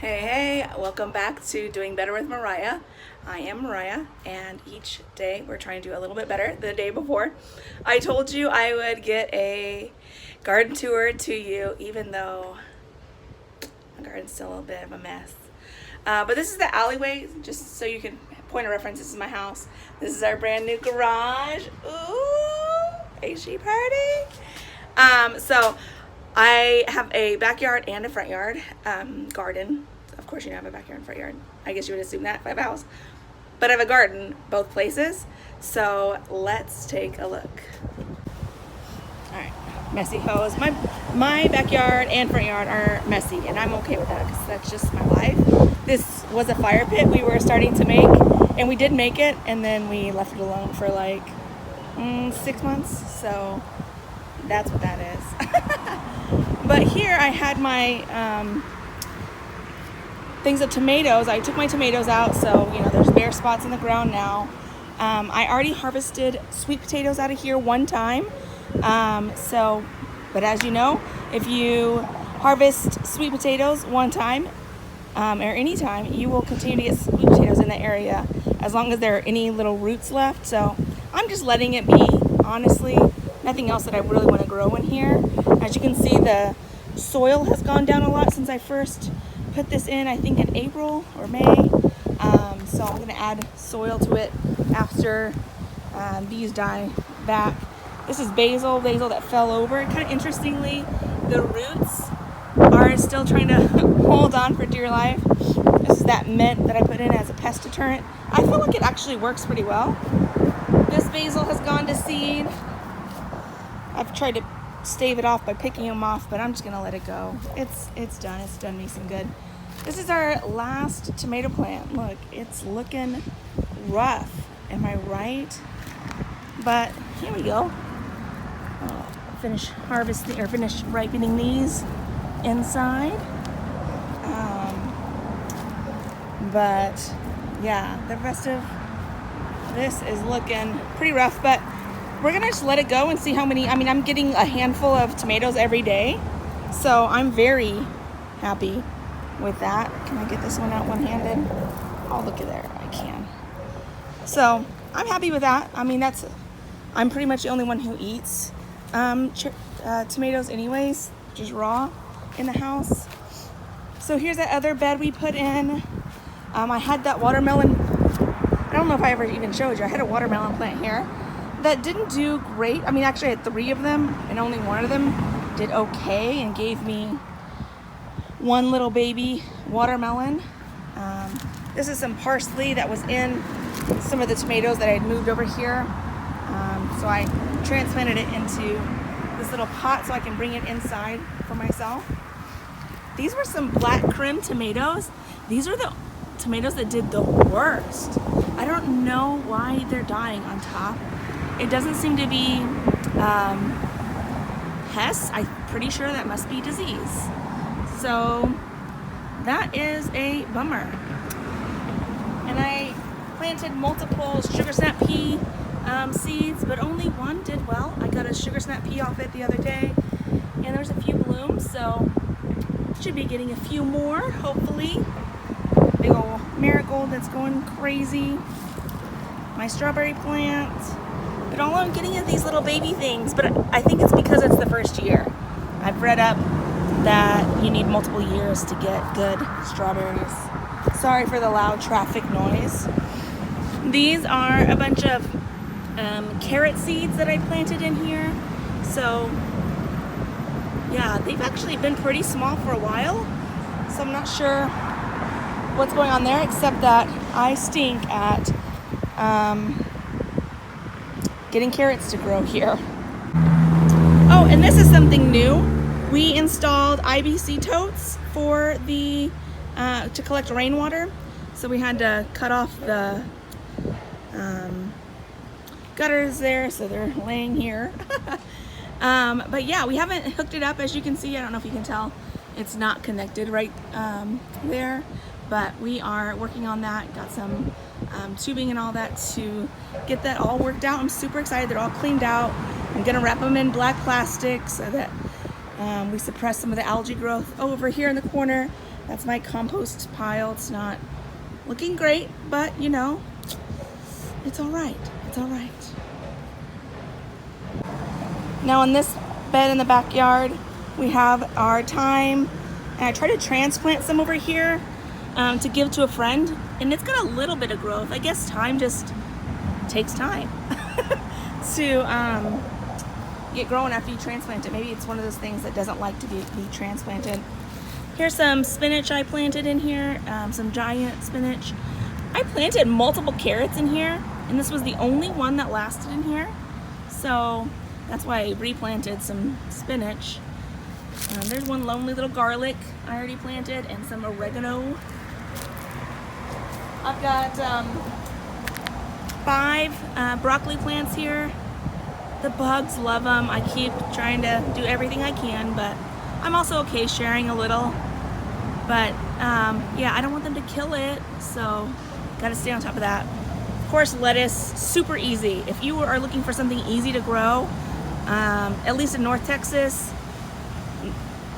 Hey, welcome back to Doing Better with Mariah. I am Mariah, and each day we're trying to do a little bit better. The day before, I told you I would get a garden tour to you, even though my garden's still a little bit of a mess. But this is the alleyway, just so you can point of reference. This is my house. This is our brand new garage. Ooh, AC party. So I have a backyard and a front yard garden. Of course, you don't have a backyard and front yard. I guess you would assume that if I have a house. But I have a garden both places. So let's take a look. All right, messy hose. My backyard and front yard are messy, and I'm okay with that because that's just my life. This was a fire pit we were starting to make, and we did make it, and then we left it alone for like 6 months. So that's what that is. But here I had my things of tomatoes. I took my tomatoes out, so there's bare spots in the ground now. I already harvested sweet potatoes out of here one time. But as you know, if you harvest sweet potatoes one time or any time, you will continue to get sweet potatoes in the area as long as there are any little roots left. So I'm just letting it be, honestly. Nothing else that I really want to grow in here. As you can see, the soil has gone down a lot since I first put this in, I think in April or May. So I'm going to add soil to it after these die back. This is basil that fell over. Kind of interestingly, the roots are still trying to hold on for dear life. This is that mint that I put in as a pest deterrent. I feel like it actually works pretty well. This basil has gone to seed. I've tried to stave it off by picking them off, but I'm just gonna let it go. It's done. It's done me some good. This is our last tomato plant. Look, it's looking rough. Am I right? But here we go. I'll finish ripening these inside. But yeah, the rest of this is looking pretty rough, but we're gonna just let it go and see how many. I'm getting a handful of tomatoes every day, so I'm very happy with that. Can I get this one out one-handed? Oh, look at there, I can. So I'm happy with that. I'm pretty much the only one who eats tomatoes anyways, just raw in the house. So here's that other bed we put in. I had that watermelon. I don't know if I ever even showed you. I had a watermelon plant here that didn't do great. Actually I had 3 of them, and only one of them did okay and gave me one little baby watermelon. This is some parsley that was in some of the tomatoes that I had moved over here. So I transplanted it into this little pot so I can bring it inside for myself. These were some black crim tomatoes. These are the tomatoes that did the worst. I don't know why they're dying on top. It doesn't seem to be pests. I'm pretty sure that must be disease. So that is a bummer. And I planted multiple sugar snap pea seeds, but only one did well. I got a sugar snap pea off it the other day, and there's a few blooms, so should be getting a few more, hopefully. Big old marigold that's going crazy. My strawberry plant. But all I'm getting are these little baby things, but I think it's because it's the first year. I've read up that you need multiple years to get good strawberries. Sorry for the loud traffic noise. These are a bunch of carrot seeds that I planted in here. So yeah, they've actually been pretty small for a while. So I'm not sure what's going on there, except that I stink at getting carrots to grow here. Oh, and this is something new. We installed IBC totes for the to collect rainwater. So we had to cut off the gutters there, so they're laying here. But yeah, we haven't hooked it up, as you can see. I don't know if you can tell. It's not connected right there, but we are working on that. Got some tubing and all that to get that all worked out. I'm super excited. They're all cleaned out. I'm gonna wrap them in black plastic so that we suppress some of the algae growth. Over here in the corner, That's my compost pile. It's not looking great, but you know, it's all right. It's all right. Now in this bed in the backyard, we have our thyme, and I try to transplant some over here to give to a friend, and it's got a little bit of growth. I guess thyme just takes time to get growing after you transplant it. Maybe it's one of those things that doesn't like to be transplanted. Here's some spinach I planted in here, some giant spinach. I planted multiple carrots in here, and this was the only one that lasted in here. So that's why I replanted some spinach. There's one lonely little garlic I already planted, and some oregano. I've got 5 broccoli plants here. The bugs love them. I keep trying to do everything I can, but I'm also okay sharing a little. But yeah, I don't want them to kill it, so gotta stay on top of that. Of course, lettuce, super easy. If you are looking for something easy to grow, at least in North Texas,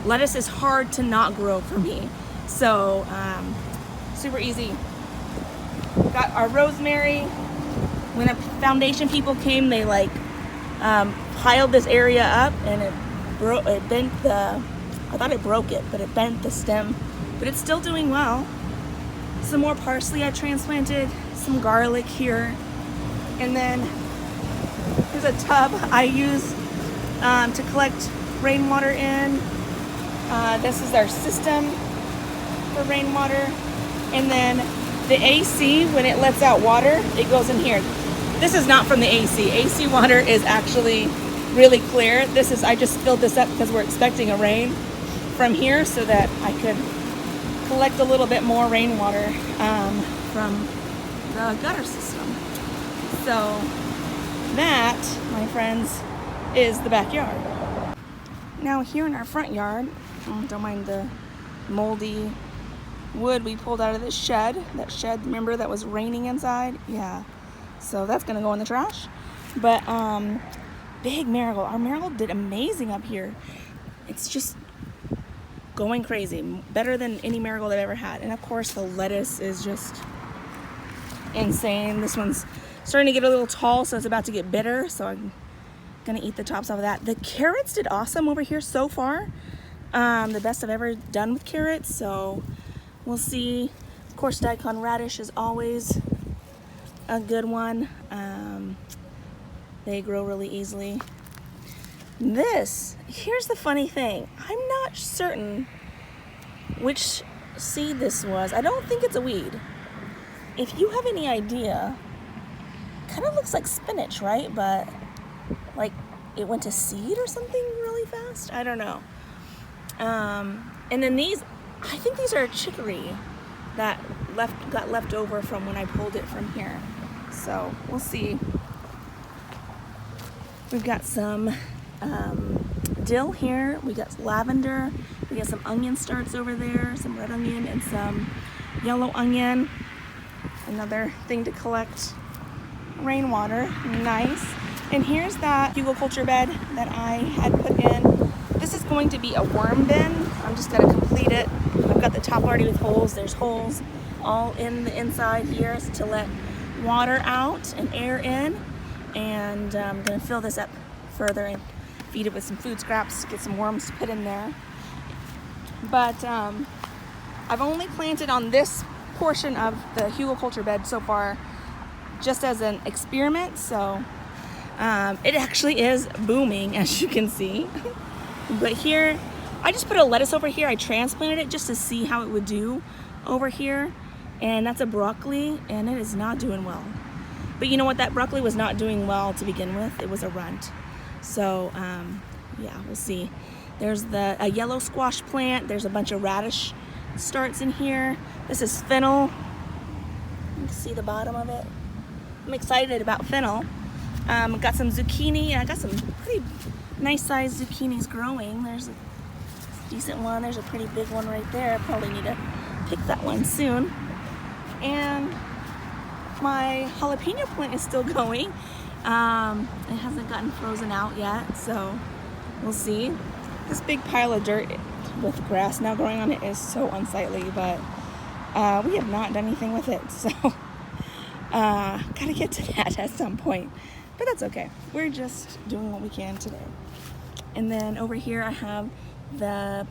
lettuce is hard to not grow for me. So super easy. Got our rosemary. When the foundation people came, they like piled this area up, and it bent the, I thought it broke it, but it bent the stem, but it's still doing well. Some more parsley I transplanted, some garlic here, and then here's a tub I use to collect rainwater in. This is our system for rainwater, and then the AC, when it lets out water, it goes in here. This is not from the AC. AC water is actually really clear. This is, I just filled this up because we're expecting a rain from here, so that I could collect a little bit more rainwater from the gutter system. So that, my friends, is the backyard. Now here in our front yard, don't mind the moldy wood we pulled out of this shed. That shed, remember, that was raining inside? Yeah. So that's gonna go in the trash. But big marigold. Our marigold did amazing up here. It's just going crazy. Better than any marigold I've ever had. And of course the lettuce is just insane. This one's starting to get a little tall, so it's about to get bitter. So I'm gonna eat the tops off of that. The carrots did awesome over here so far. The best I've ever done with carrots. So we'll see. Of course, daikon radish is always a good one. They grow really easily. Here's the funny thing. I'm not certain which seed this was. I don't think it's a weed. If you have any idea, kind of looks like spinach, right? But like it went to seed or something really fast. I don't know. And then these, I think these are chicory that got left over from when I pulled it from here. So we'll see. We've got some dill here. We got lavender. We got some onion starts over there, some red onion and some yellow onion. Another thing to collect rainwater. Nice. And here's that hugelkultur bed that I had put in. This is going to be a worm bin. I'm just going to complete it. I've got the top already with holes. There's holes all in the inside here to let water out and air in. And I'm going to fill this up further and feed it with some food scraps, get some worms to put in there. But I've only planted on this portion of the hugelkultur bed so far just as an experiment. So it actually is booming, as you can see. But here, I just put a lettuce over here. I transplanted it just to see how it would do over here. And that's a broccoli, and it is not doing well. But you know what? That broccoli was not doing well to begin with. It was a runt. So, yeah, we'll see. There's a yellow squash plant. There's a bunch of radish starts in here. This is fennel. You can see the bottom of it. I'm excited about fennel. Got some zucchini. I got some pretty nice sized zucchinis growing. There's a decent one. There's a pretty big one right there. I probably need to pick that one soon. And my jalapeno plant is still going. It hasn't gotten frozen out yet, so we'll see. This big pile of dirt with grass now growing on it is so unsightly, but we have not done anything with it, so gotta get to that at some point, but that's okay. We're just doing what we can today. And then over here I have the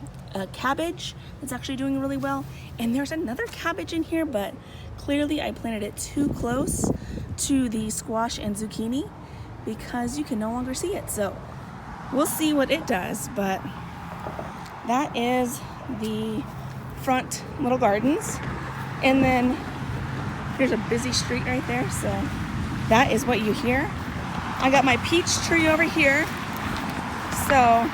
cabbage that's actually doing really well, and there's another cabbage in here, but clearly I planted it too close to the squash and zucchini because you can no longer see it, so we'll see what it does. But that is the front little gardens, and then there's a busy street right there, so that is what you hear. I got my peach tree over here, so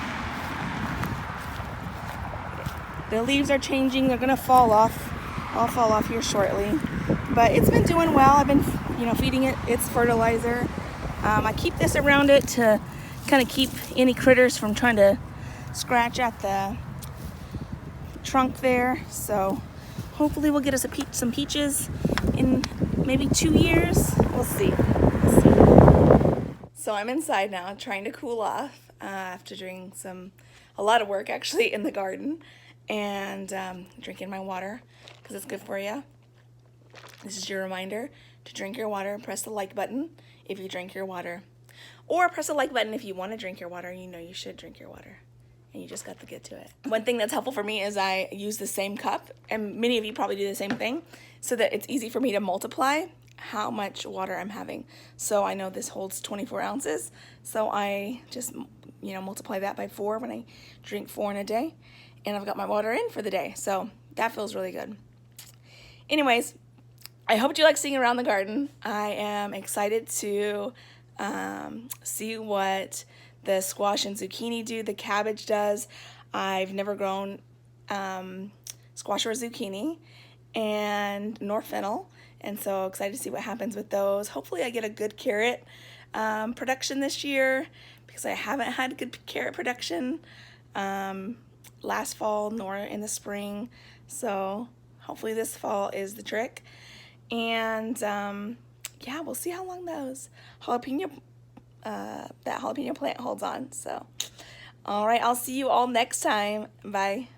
the leaves are changing. They're gonna fall off. I'll fall off here shortly, but it's been doing well. I've been, feeding it its fertilizer. I keep this around it to kind of keep any critters from trying to scratch at the trunk there. So hopefully we'll get us some peaches in maybe 2 years. We'll see. So I'm inside now trying to cool off after doing a lot of work actually in the garden, and drinking my water because it's good for you. This is your reminder to drink your water. Press the like button if you drink your water, or press the like button if you want to drink your water. You know you should drink your water, and you just got to get to it. One thing that's helpful for me is I use the same cup, and many of you probably do the same thing, so that it's easy for me to multiply how much water I'm having. So I know this holds 24 ounces, so I just multiply that by 4 when I drink 4 in a day, and I've got my water in for the day, so that feels really good. Anyways, I hope you like seeing around the garden. I am excited to see what the squash and zucchini do, the cabbage does. I've never grown squash or zucchini, and nor fennel, and so excited to see what happens with those. Hopefully I get a good carrot production this year, because I haven't had good carrot production last fall nor in the spring, so hopefully this fall is the trick. And yeah, we'll see how long that jalapeno plant holds on. So all right, I'll see you all next time. Bye.